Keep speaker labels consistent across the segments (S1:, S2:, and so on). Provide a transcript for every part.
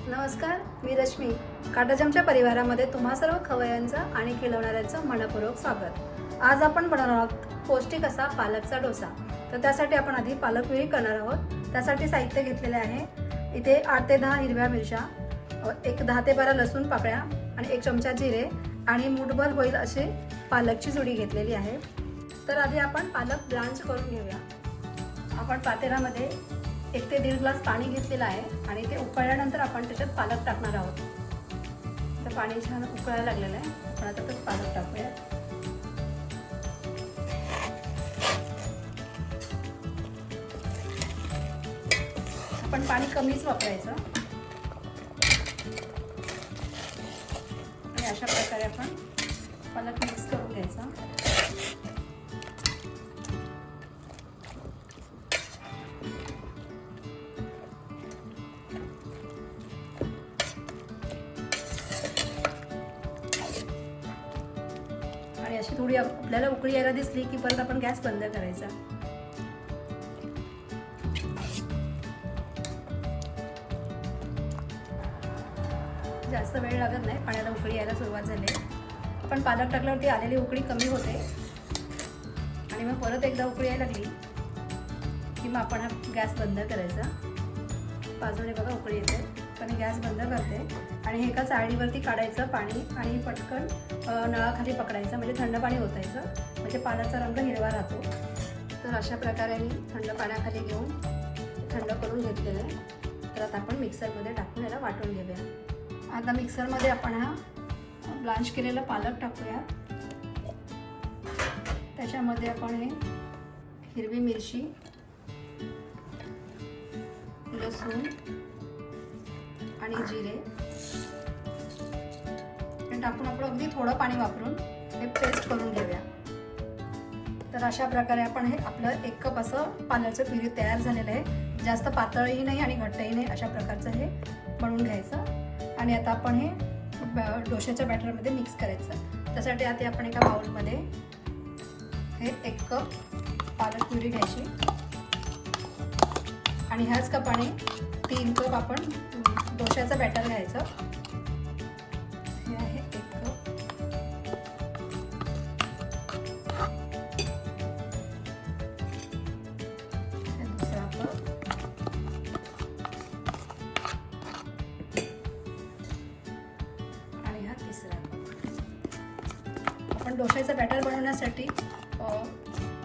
S1: नमस्कार, मी रश्मी. काटाजामच्या परिवारामध्ये तुम्हा सर्व खवय्यांचं आणि खिलवणाऱ्यांचं मनपूर्वक स्वागत. आज आपण बनवणार आहोत पौष्टिक असा पालकचा डोसा. तर त्यासाठी आपण आधी पालक प्युरी करणार आहोत. त्यासाठी साहित्य घेतलेले आहे. इथे 8 ते 10 हिरव्या मिरच्या, एक 10 ते 12 लसूण पाकळ्या आणि 1 चमचा जिरे आणि मुठभर होईल अशी पालकची जुडी घेतलेली आहे. तर आधी आपण पालक ब्लांच करून घेऊया. आपण पातेल्यामध्ये 1 ते 1.5 ग्लास पाणी घेतलेलं आहे आणि ते उकळल्यानंतर आपण त्याच्यात पालक टाकणार आहोत. तर पाणी छान उकळायला लागलेलं आहे. आपण आता त्यात पालक टाकूया. आपण पाणी कमीच वापरायचं आणि अशा प्रकारे आपण पालक मिक्स करून घ्यायचा. आणि अशी थोडी आपल्याला उकळी यायला दिसली की परत आपण गॅस बंद करायचा. जास्त वेळ लागत नाही, पाण्याला उकळी यायला सुरुवात झाली. आपण पालक टाकल्यावरती आलेली उकळी कमी होते आणि मग परत एकदा उकळी यायला लागली की मग आपण हा गॅस बंद करायचा. बाजूने बघा उकळी येते, पण गॅस बंद करते आणि हे एका चाळणीवरती काढायचं पाणी आणि पटकन नळाखाली पकडायचं, म्हणजे थंड पाणी ओतायचं, म्हणजे पाण्याचा रंग हिरवा राहतो. तर अशा प्रकारे मी थंड पाण्याखाली घेऊन थंड करून घेतलेलं आहे. तर आता आपण मिक्सरमध्ये टाकून याला वाटून घेऊया. आता मिक्सरमध्ये आपण हा ब्लांच केलेला पालक टाकूया. त्याच्यामध्ये आपण हे हिरवी मिरची, लसूण आणि जिरे टाकून आपण अगदी थोडं पाणी वापरून हे पेस्ट करून घेऊया. तर अशा प्रकारे आपण हे आपलं 1 कप असं पालकचं प्युरी तयार झालेलं आहे. जास्त पातळही नाही आणि घट्टही नाही, अशा प्रकारचं हे बनवून घ्यायचं. आणि आता आपण हे डोशाच्या बॅटरमध्ये मिक्स करायचं. त्यासाठी आता आपण एका बाउलमध्ये हे 1 कप पालक प्युरी घ्यायची आणि ह्याच कपाने 3 कप आपण डोशाचं बॅटर घ्यायचं. हे आहे 1 कप. हे दुसरा कप आणि हा तिसरा कप. आपण डोशाचं बॅटर बनवण्यासाठी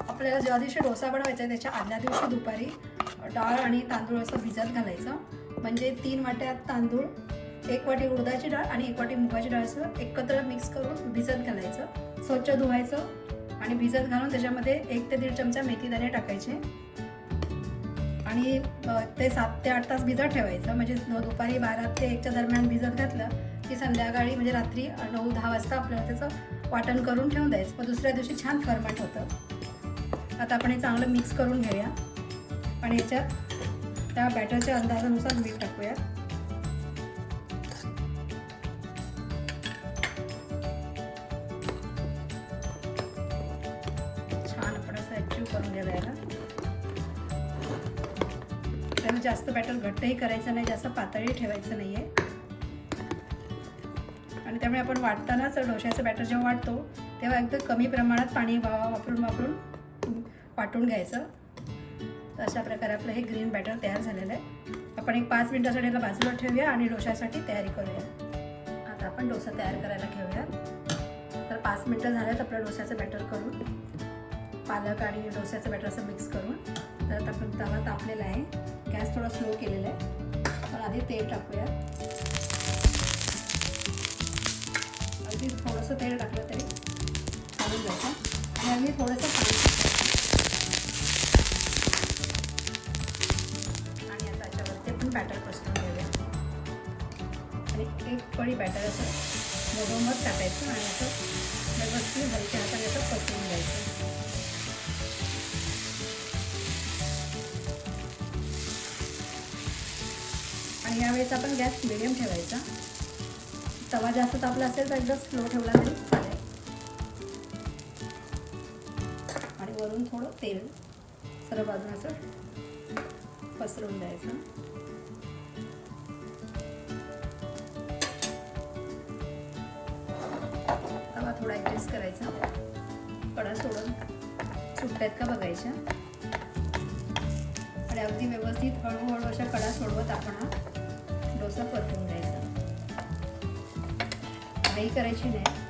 S1: आपल्याला ज्या दिवशी डोसा बनवायचा आहे त्याच्या आदल्या दिवशी दुपारी डाळ आणि तांदूळ असं भिजत घालायचं. म्हणजे 3 वाट्या तांदूळ, 1 वाटी उडदाची डाळ आणि 1 वाटी मुगाची डाळ असं एकत्र मिक्स करून भिजत घालायचं. स्वच्छ धुवायचं आणि भिजत घालून त्याच्यामध्ये 1 ते 1.5 चमचा मेथीदाणे टाकायचे आणि ते 7 ते 8 तास भिजत ठेवायचं. म्हणजे दुपारी 12 ते 1च्या दरम्यान भिजत घातलं की संध्याकाळी म्हणजे रात्री 9-10 वाजता आपल्याला त्याचं वाटण करून ठेवून द्यायचं. पण दुसऱ्या दिवशी छान फर्मंट होतं. आता आपण हे चांगलं मिक्स करून घेऊया आणि याच्यात त्या बॅटरच्या अंदाजानुसार मीठ टाकूया. छान आपण असं ॲक्टिव्ह करून घ्यायला याला. त्याला जास्त बॅटर घट्टही करायचं नाही, जास्त पातळही ठेवायचं नाही आहे. आणि त्यामुळे आपण वाटतानाच डोशाचं बॅटर जेव्हा वाटतो तेव्हा एकदम कमी प्रमाणात पाणी वापरून वाटून घ्यायचं. तर अशा प्रकारे आपलं हे ग्रीन बॅटर तयार झालेलं आहे. आपण एक 5 मिनिटासाठी याला बाजूला ठेवूया आणि डोशासाठी तयारी करूया. आता आपण डोसा तयार करायला घेऊया. तर 5 मिनिटं झाल्यात आपलं डोशाचं बॅटर करून, पालक आणि डोशाचं बॅटर असं मिक्स करून. तर आता आपण तवा तापलेला आहे, गॅस थोडा स्लो केलेला आहे. आपण आधी तेल टाकूया. अगदी थोडंसं तेल टाकलं तरी चालून जायचं आणि अगदी थोडंसं पाणी बॅटर पसरून घेऊया आणि 1 पळी बॅटर असं मधोमध टाकायचं आणि असं व्यवस्थित हलक्या हाताने असं पसरून घ्यायचं. आणि यावेळेस आपण गॅस मिडियम ठेवायचा. तवा जास्त तापला असेल तर एकदम स्लो ठेवला तरी चालेल. आणि वरून थोडं तेल सर्व बाजून असं पसरवून द्यायचं. ठेवायचा. कडा सोडून सुटतायत का बघायच्या आणि अगदी व्यवस्थित हळूहळू अशा कडा सोडवत आपण हा डोसा परतून घ्यायचा. घाई करायची नाही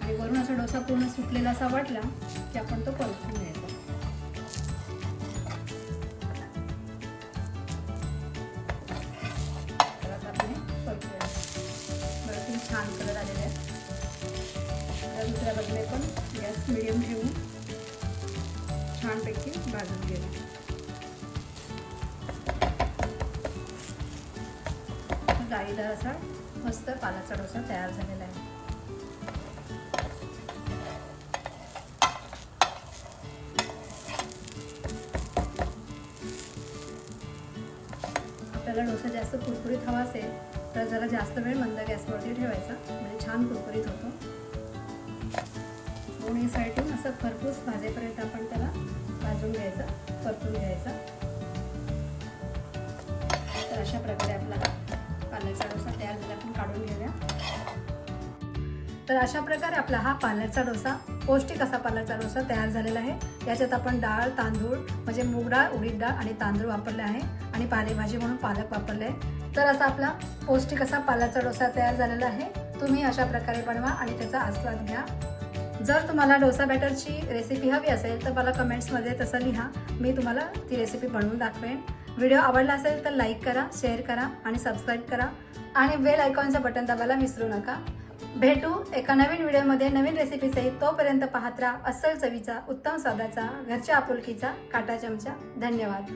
S1: आणि वरून असा डोसा पूर्ण सुटलेला असा वाटला की आपण तो परतून घ्यायचा. तर आता आपण परतूया. बरं छान कलर आलेला आहे. आता दुसऱ्या बाजूने पण गॅस मिडियम ठेवून छानपैकी भाजून घेऊ. जाळीदार असा मस्त पालकचा डोसा तयार झालेला आहे. आपल्याला डोसा जास्त कुरकुरीत हवा असेल तर जरा जास्त वेळ मंद गॅसवरती ठेवायचा, म्हणजे छान कुरकुरीत होतो. दोन्ही साईडून असं खरपूस भाजेपर्यंत आपण त्याला भाजून घ्यायचा, परतून घ्यायचा. तर अशा प्रकारे आपला पालकचा डोसा तयार झाला. आपण काढून घेऊया. तर अशा प्रकारे आपला हा पालकचा डोसा, पौष्टिक असा पालकचा डोसा तयार झालेला आहे. याच्यात आपण डाळ, तांदूळ म्हणजे मूग डाळ, उडीद डाळ आणि तांदूळ वापरले आहे आणि पालेभाजी म्हणून पालक वापरले आहे. तर असा आपला पौष्टिक असा पालकचा डोसा तयार झालेला आहे. तुम्ही अशा प्रकारे बनवा आणि त्याचा आस्वाद घ्या. जर तुम्हाला डोसा बॅटरची रेसिपी हवी असेल तर मला कमेंट्समध्ये तसं लिहा, मी तुम्हाला ती रेसिपी बनवून दाखवेन. व्हिडिओ आवडला असेल तर लाईक करा, शेअर करा आणि सबस्क्राईब करा आणि बेल आयकॉनचं बटन दाबायला विसरू नका. भेटू एका नवीन व्हिडिओमध्ये नवीन रेसिपीसहित. तोपर्यंत पाहत राहा अस्सल चवीचा, उत्तम स्वादाचा, घरच्या आपुलकीचा काटा चमचा. धन्यवाद.